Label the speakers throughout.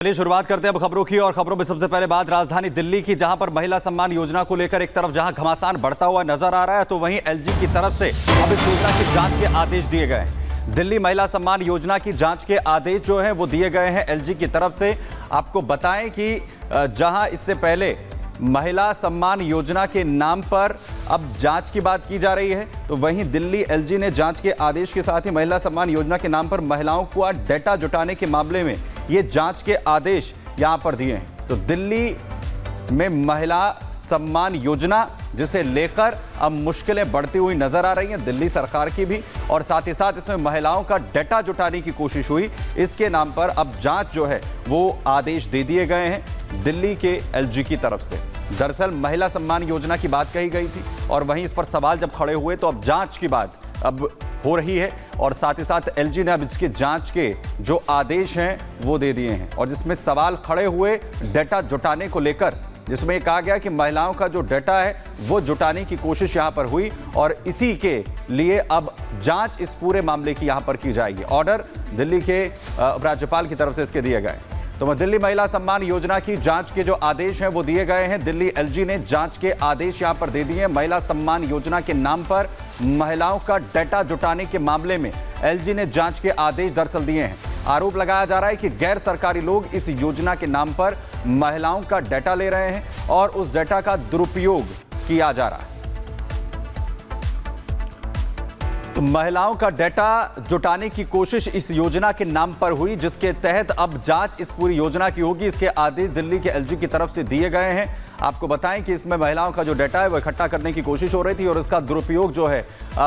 Speaker 1: चलिए शुरुआत करते हैं अब खबरों की। और खबरों में सबसे पहले बात राजधानी दिल्ली की, जहां पर महिला सम्मान योजना को लेकर एक तरफ जहां घमासान बढ़ता हुआ नजर आ रहा है, तो वहीं एलजी की तरफ से अब इस योजना की जांच के आदेश दिए गए हैं। दिल्ली महिला सम्मान योजना की जांच के आदेश जो है वो दिए गए हैं एलजी की तरफ से। आपको बताएं कि जहां इससे पहले महिला सम्मान योजना के नाम पर अब जांच की बात की जा रही है, तो वहीं दिल्ली एलजी ने जांच के आदेश के साथ ही महिला सम्मान योजना के नाम पर महिलाओं को डेटा जुटाने के मामले में ये जांच के आदेश यहां पर दिए हैं। तो दिल्ली में महिला सम्मान योजना जिसे लेकर अब मुश्किलें बढ़ती हुई नजर आ रही हैं दिल्ली सरकार की भी, और साथ ही साथ इसमें महिलाओं का डेटा जुटाने की कोशिश हुई, इसके नाम पर अब जांच जो है वो आदेश दे दिए गए हैं दिल्ली के एलजी की तरफ से। दरअसल महिला सम्मान योजना की बात कही गई थी और वहीं इस पर सवाल जब खड़े हुए तो अब जांच की बात अब हो रही है, और साथ ही साथ एलजी ने अब इसके जांच के जो आदेश हैं वो दे दिए हैं, और जिसमें सवाल खड़े हुए डेटा जुटाने को लेकर, जिसमें कहा गया कि महिलाओं का जो डेटा है वो जुटाने की कोशिश यहां पर हुई और इसी के लिए अब जांच इस पूरे मामले की यहां पर की जाएगी। ऑर्डर दिल्ली के उपराज्यपाल की तरफ से इसके दिए गए। तो दिल्ली महिला सम्मान योजना की जांच के जो आदेश हैं वो दिए गए हैं। दिल्ली एलजी ने जांच के आदेश यहां पर दे दिए हैं। महिला सम्मान योजना के नाम पर महिलाओं का डेटा जुटाने के मामले में एलजी ने जांच के आदेश दरअसल दिए हैं। आरोप लगाया जा रहा है कि गैर सरकारी लोग इस योजना के नाम पर महिलाओं का डेटा ले रहे हैं और उस डेटा का दुरुपयोग किया जा रहा है। तो महिलाओं का डेटा जुटाने की कोशिश इस योजना के नाम पर हुई, जिसके तहत अब जांच इस पूरी योजना की होगी। इसके आदेश दिल्ली के एलजी की तरफ से दिए गए हैं। आपको बताएं कि इसमें महिलाओं का जो डेटा है वो इकट्ठा करने की कोशिश हो रही थी और इसका दुरुपयोग जो है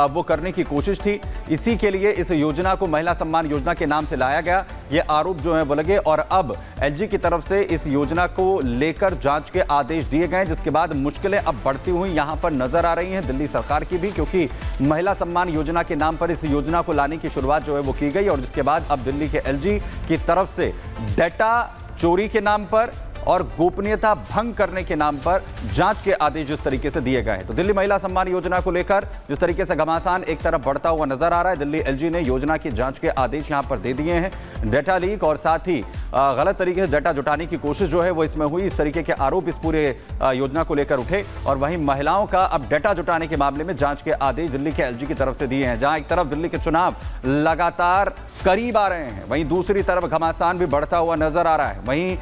Speaker 1: वो करने की कोशिश थी। इसी के लिए इस योजना को महिला सम्मान योजना के नाम से लाया गया, ये आरोप जो है वो लगे, और अब एलजी की तरफ से इस योजना को लेकर जांच के आदेश दिए गए, जिसके बाद मुश्किलें अब बढ़ती हुई यहां पर नजर आ रही हैं दिल्ली सरकार की भी, क्योंकि महिला सम्मान योजना के नाम पर इस योजना को लाने की शुरुआत जो है वो की गई, और जिसके बाद अब दिल्ली के एलजी की तरफ से डेटा चोरी के नाम पर और गोपनीयता भंग करने के नाम पर जांच के आदेश जिस तरीके से दिए गए हैं। तो दिल्ली महिला सम्मान योजना को लेकर जिस तरीके से घमासान एक तरफ बढ़ता हुआ नजर आ रहा है, दिल्ली एलजी ने योजना की जांच के आदेश यहां पर दे दिए हैं। डेटा लीक और साथ ही गलत तरीके से डेटा जुटाने की कोशिश जो है वो इसमें हुई, इस तरीके के आरोप इस पूरे योजना को लेकर उठे, और वहीं महिलाओं का अब डेटा जुटाने के मामले में जांच के आदेश दिल्ली के एलजी की तरफ से दिए हैं। जहां एक तरफ दिल्ली के चुनाव लगातार करीब आ रहे हैं, वहीं दूसरी तरफ घमासान भी बढ़ता हुआ नजर आ रहा है। वहीं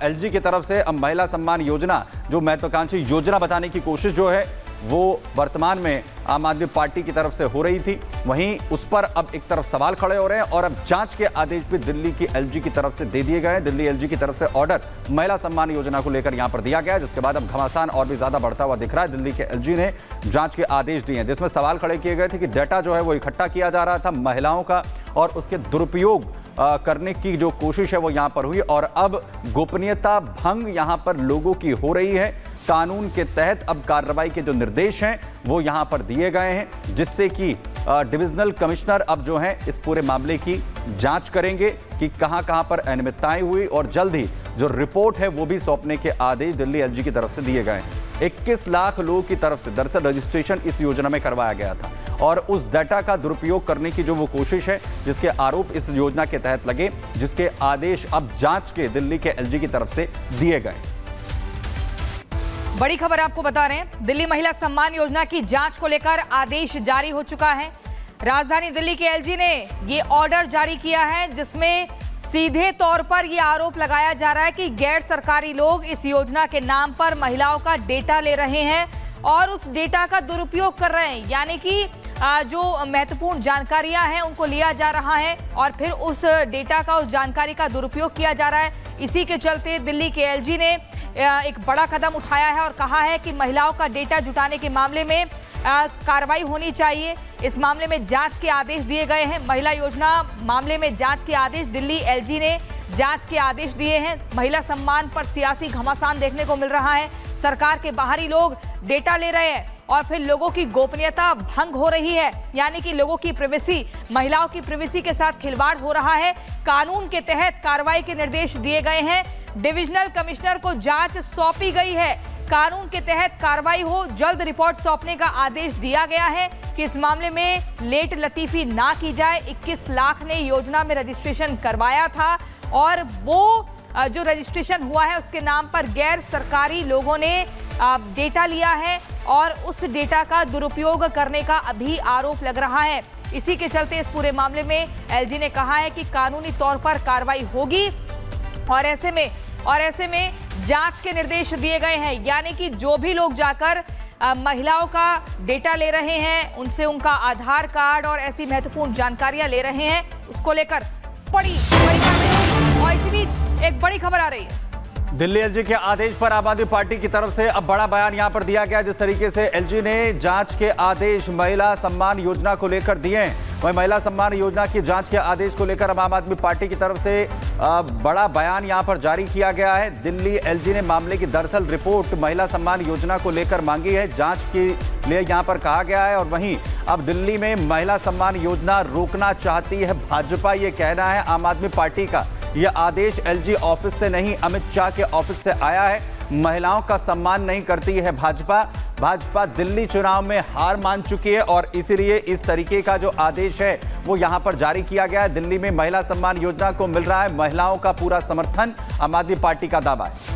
Speaker 1: एलजी की तरफ से अब महिला सम्मान योजना जो महत्वाकांक्षी योजना बताने की कोशिश जो है वो वर्तमान में आम आदमी पार्टी की तरफ से हो रही थी, वहीं उस पर अब एक तरफ सवाल खड़े हो रहे हैं, और अब जांच के आदेश भी दिल्ली की एलजी की तरफ से दे दिए गए हैं। दिल्ली एलजी की तरफ से ऑर्डर महिला सम्मान योजना को लेकर यहां पर दिया गया है, जिसके बाद अब घमासान और भी ज्यादा बढ़ता हुआ दिख रहा है। दिल्ली के एलजी ने जांच के आदेश दिए हैं, जिसमें सवाल खड़े किए गए थे कि डेटा जो है वो इकट्ठा किया जा रहा था महिलाओं का, और उसके दुरुपयोग करने की जो कोशिश है वो यहां पर हुई, और अब गोपनीयता भंग यहां पर लोगों की हो रही है। कानून के तहत अब कार्रवाई के जो निर्देश हैं वो यहां पर दिए गए हैं, जिससे कि डिविजनल कमिश्नर अब जो हैं इस पूरे मामले की जांच करेंगे कि कहां-कहां पर अनियमितताएं हुई, और जल्द ही जो रिपोर्ट है वो भी सौंपने के आदेश दिल्ली एलजी की तरफ से दिए गए हैं। 21 लाख लोगों की तरफ से दरअसल रजिस्ट्रेशन इस योजना में करवाया गया था, और उस डाटा का दुरुपयोग करने की जो वो कोशिश है, जिसके आरोप इस योजना के तहत लगे, जिसके आदेश अब जांच के दिल्ली के एलजी की तरफ से दिए गए।
Speaker 2: बड़ी खबर आपको बता रहे हैं, दिल्ली महिला सम्मान योजना की जांच को लेकर आदेश जारी हो चुका है। राजधानी दिल्ली के एलजी ने ये ऑर्डर जारी किया है, जिसमें सीधे तौर पर यह आरोप लगाया जा रहा है कि गैर सरकारी लोग इस योजना के नाम पर महिलाओं का डेटा ले रहे हैं और उस डेटा का दुरुपयोग कर रहे हैं, यानी कि जो महत्वपूर्ण जानकारियां हैं उनको लिया जा रहा है और फिर उस डेटा का, उस जानकारी का दुरुपयोग किया जा रहा है। इसी के चलते दिल्ली के एलजी ने एक बड़ा कदम उठाया है और कहा है कि महिलाओं का डेटा जुटाने के मामले में कार्रवाई होनी चाहिए। इस मामले में जांच के आदेश दिए गए हैं। महिला योजना मामले में जांच के आदेश दिल्ली एलजी ने जांच के आदेश दिए हैं। महिला सम्मान पर सियासी घमासान देखने को मिल रहा है। सरकार के बाहरी लोग डेटा ले रहे हैं और फिर लोगों की गोपनीयता भंग हो रही है, यानी कि लोगों की प्राइवेसी, महिलाओं की प्राइवेसी के साथ खिलवाड़ हो रहा है। कानून के तहत कार्रवाई के निर्देश दिए गए हैं। डिविजनल कमिश्नर को जांच सौंपी गई है। कानून के तहत कार्रवाई हो, जल्द रिपोर्ट सौंपने का आदेश दिया गया है कि इस मामले में लेट लतीफी ना की जाए। 21 लाख ने योजना में रजिस्ट्रेशन करवाया था और वो जो रजिस्ट्रेशन हुआ है उसके नाम पर गैर सरकारी लोगों ने डेटा लिया है और उस डेटा का दुरुपयोग करने का अभी आरोप लग रहा है। इसी के चलते इस पूरे मामले में एलजी ने कहा है कि कानूनी तौर पर कार्रवाई होगी और ऐसे में जांच के निर्देश दिए गए हैं, यानी कि जो भी लोग जाकर महिलाओं का डेटा ले रहे हैं, उनसे उनका आधार कार्ड और ऐसी महत्वपूर्ण जानकारियां ले रहे हैं, उसको लेकर बड़ी कार्रवाई। और इसी बीच एक बड़ी खबर आ रही है।
Speaker 1: दिल्ली एलजी के आदेश पर आम आदमी पार्टी की तरफ से अब बड़ा बयान यहां पर दिया गया। जिस तरीके से एलजी ने जांच के आदेश महिला सम्मान योजना को लेकर दिए हैं, वही महिला सम्मान योजना की जांच के आदेश को लेकर अब आम आदमी पार्टी की तरफ से बड़ा बयान यहां पर जारी किया गया है। दिल्ली एलजी ने मामले की दरअसल रिपोर्ट महिला सम्मान योजना को लेकर मांगी है, जांच के लिए यहां पर कहा गया है। और वहीं अब दिल्ली में महिला सम्मान योजना रोकना चाहती है भाजपा, ये कहना है आम आदमी पार्टी का। यह आदेश एलजी ऑफिस से नहीं, अमित शाह के ऑफिस से आया है। महिलाओं का सम्मान नहीं करती है भाजपा दिल्ली चुनाव में हार मान चुकी है और इसीलिए इस तरीके का जो आदेश है वो यहां पर जारी किया गया है। दिल्ली में महिला सम्मान योजना को मिल रहा है महिलाओं का पूरा समर्थन, आम आदमी पार्टी का दावा है।